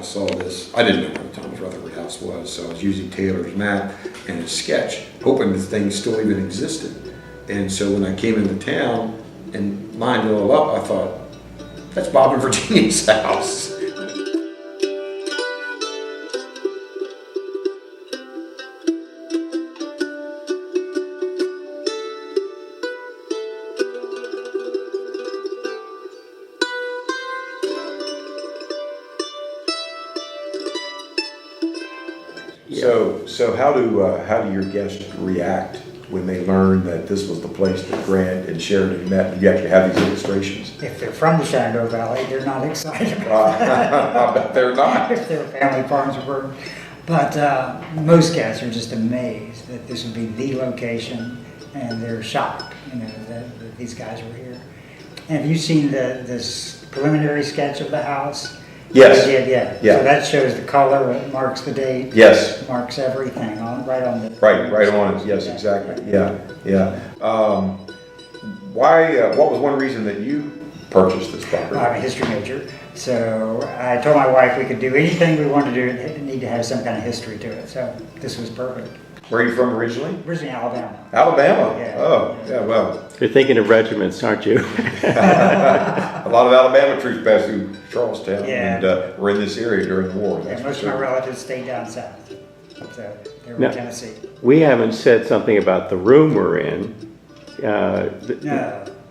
saw this. I didn't know what the Thomas Rutherford House was, so I was using Taylor's map and his sketch, hoping this thing still even existed. And so when I came into town and lined it all up, I thought, that's Bob and Virginia's house. So how do your guests react when they learn that this was the place that Grant and Sheridan met, and you actually have these illustrations? If they're from the Shenandoah Valley, they're not excited I bet they're not. if their family farms were. But most guests are just amazed that this would be the location, and they're shocked, that these guys were here. And have you seen this preliminary sketch of the house? Yes. Yeah. So that shows the color, it marks the date. Yes. Marks everything right on the. Right on it. Yes, exactly. Yeah. What was one reason that you purchased this property? I'm a history major, so I told my wife we could do anything we wanted to do. It need to have some kind of history to it. So this was perfect. Where are you from originally? Originally Alabama. Alabama? Yeah. Oh, yeah, well. You're thinking of regiments, aren't you? A lot of Alabama troops passed through Charlestown Yeah. and were in this area during the war. And most of my relatives stayed down south, so they were No. in Tennessee. We haven't said something about the room we're in. No.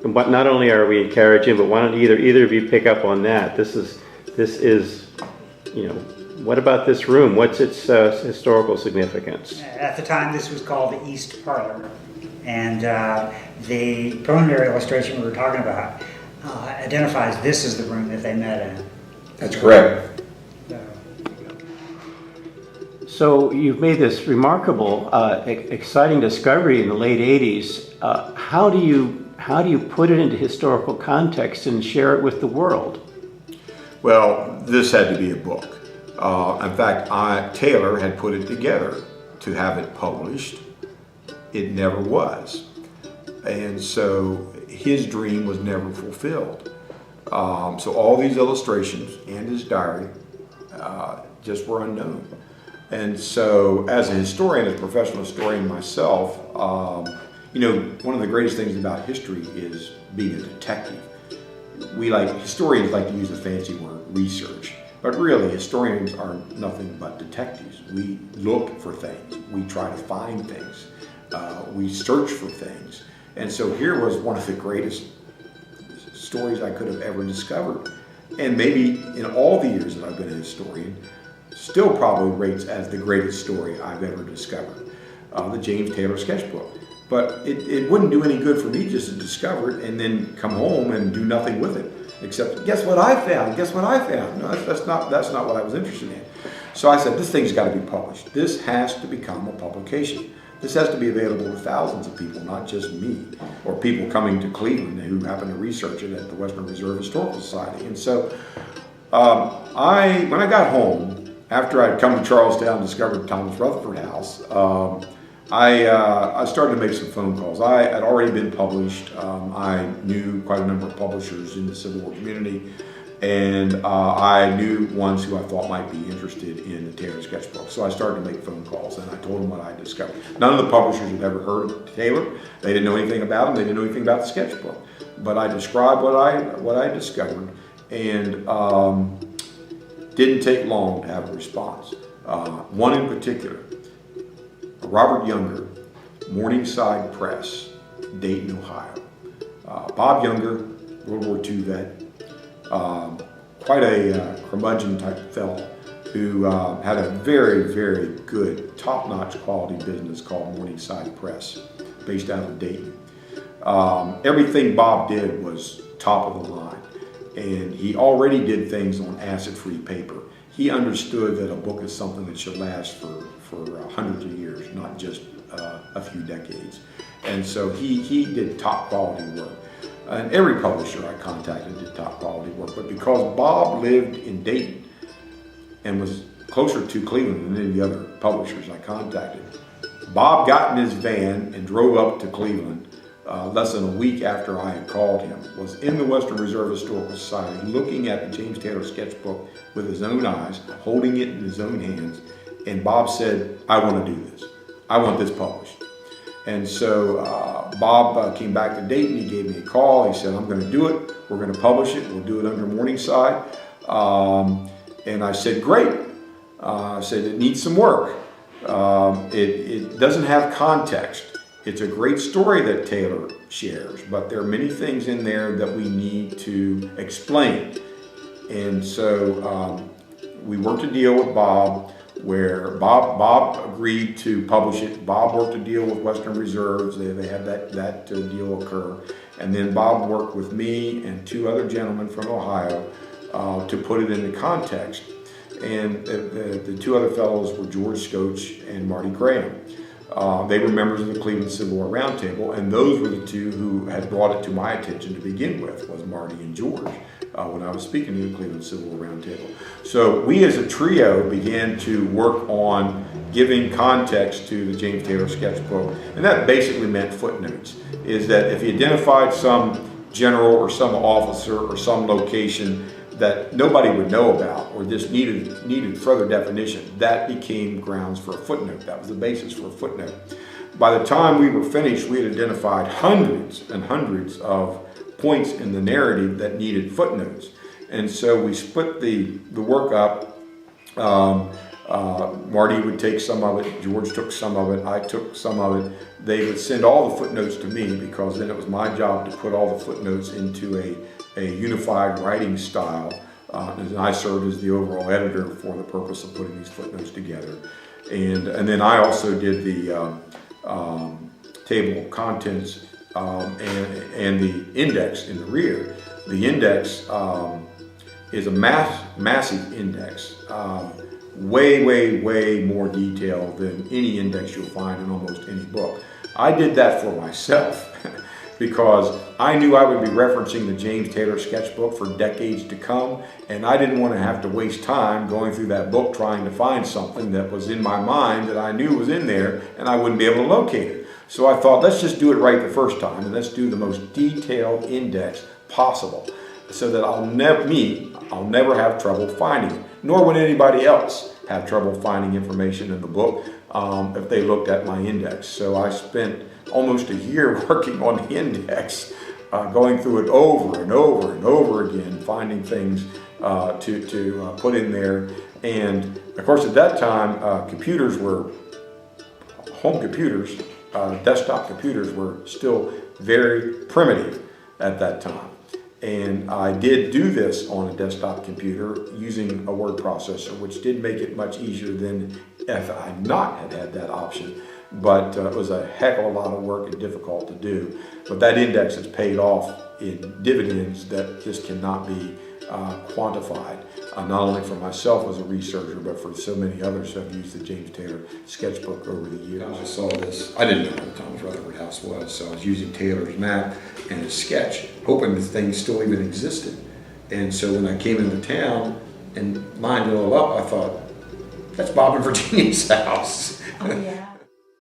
But not only are we in Carriage Inn, but why don't either of you pick up on that? This is, what about this room? What's its historical significance? At the time, this was called the East Parlor, and the preliminary illustration we were talking about identifies this as the room that they met in. That's correct. So you've made this remarkable, exciting discovery in the late '80s. How do you put it into historical context and share it with the world? Well, this had to be a book. In fact, Taylor had put it together to have it published. It never was. And so his dream was never fulfilled. So all these illustrations and his diary just were unknown. And so as a historian, as a professional historian myself, one of the greatest things about history is being a detective. Historians like to use the fancy word research. But really, historians are nothing but detectives. We look for things. We try to find things. We search for things. And so here was one of the greatest stories I could have ever discovered. And maybe in all the years that I've been a historian, still probably rates as the greatest story I've ever discovered, the James Taylor sketchbook. But it wouldn't do any good for me just to discover it and then come home and do nothing with it. Except, guess what I found? Guess what I found? No, that's not what I was interested in. So I said, this thing's got to be published. This has to become a publication. This has to be available to thousands of people, not just me, or people coming to Cleveland who happen to research it at the Western Reserve Historical Society. And so when I got home, after I'd come to Charlestown and discovered Thomas Rutherford House, I started to make some phone calls. I had already been published. I knew quite a number of publishers in the Civil War community, and I knew ones who I thought might be interested in the Taylor sketchbook. So I started to make phone calls, and I told them what I discovered. None of the publishers had ever heard of Taylor. They didn't know anything about him. They didn't know anything about the sketchbook. But I described what I discovered, and didn't take long to have a response. One in particular, Robert Younger, Morningside Press, Dayton, Ohio. Bob Younger, World War II vet, quite a curmudgeon type fellow who had a very, very good, top-notch quality business called Morningside Press, based out of Dayton. Everything Bob did was top of the line, and he already did things on acid-free paper. He understood that a book is something that should last for hundreds of years, not just a few decades. And so he did top quality work. And every publisher I contacted did top quality work. But because Bob lived in Dayton and was closer to Cleveland than any of the other publishers I contacted, Bob got in his van and drove up to Cleveland less than a week after I had called him, was in the Western Reserve Historical Society looking at the James Taylor sketchbook with his own eyes, holding it in his own hands, and Bob said, I want to do this. I want this published. And so Bob came back to Dayton, he gave me a call, he said, I'm going to do it, we're going to publish it, we'll do it under Morningside. And I said, great. I said, it needs some work. It doesn't have context. It's a great story that Taylor shares, but there are many things in there that we need to explain. And so we worked a deal with Bob where Bob agreed to publish it. Bob worked a deal with Western Reserves. They had that deal occur. And then Bob worked with me and two other gentlemen from Ohio to put it into context. And the two other fellows were George Scotch and Marty Graham. They were members of the Cleveland Civil War Roundtable, and those were the two who had brought it to my attention to begin with, was Marty and George, when I was speaking to the Cleveland Civil War Roundtable. So we as a trio began to work on giving context to the James Taylor sketchbook, and that basically meant footnotes, is that if he identified some general or some officer or some location that nobody would know about or just needed further definition, that became grounds for a footnote. That was the basis for a footnote. By the time we were finished, we had identified hundreds and hundreds of points in the narrative that needed footnotes. And so we split the work up. Marty would take some of it, George took some of it, I took some of it. They would send all the footnotes to me, because then it was my job to put all the footnotes into a unified writing style, and I served as the overall editor for the purpose of putting these footnotes together. And then I also did the table of contents and the index in the rear. The index is a massive index, way more detailed than any index you'll find in almost any book. I did that for myself because I knew I would be referencing the James Taylor sketchbook for decades to come, and I didn't want to have to waste time going through that book trying to find something that was in my mind that I knew was in there and I wouldn't be able to locate it. So I thought, let's just do it right the first time, and let's do the most detailed index possible so that I'll never have trouble finding it, nor would anybody else have trouble finding information in the book if they looked at my index. So I spent almost a year working on the index, going through it over and over and over again, finding things to put in there. And of course, at that time, home computers, desktop computers were still very primitive at that time. And I did do this on a desktop computer using a word processor, which did make it much easier than if I not had that option. But it was a heck of a lot of work and difficult to do. But that index has paid off in dividends that just cannot be quantified, not only for myself as a researcher, but for so many others who have used the James Taylor sketchbook over the years. I saw this, I didn't know what Thomas Rutherford House was, so I was using Taylor's map and his sketch, hoping this thing still even existed. And so when I came into town and lined it all up, I thought, that's Bob and Virginia's house. Oh, yeah.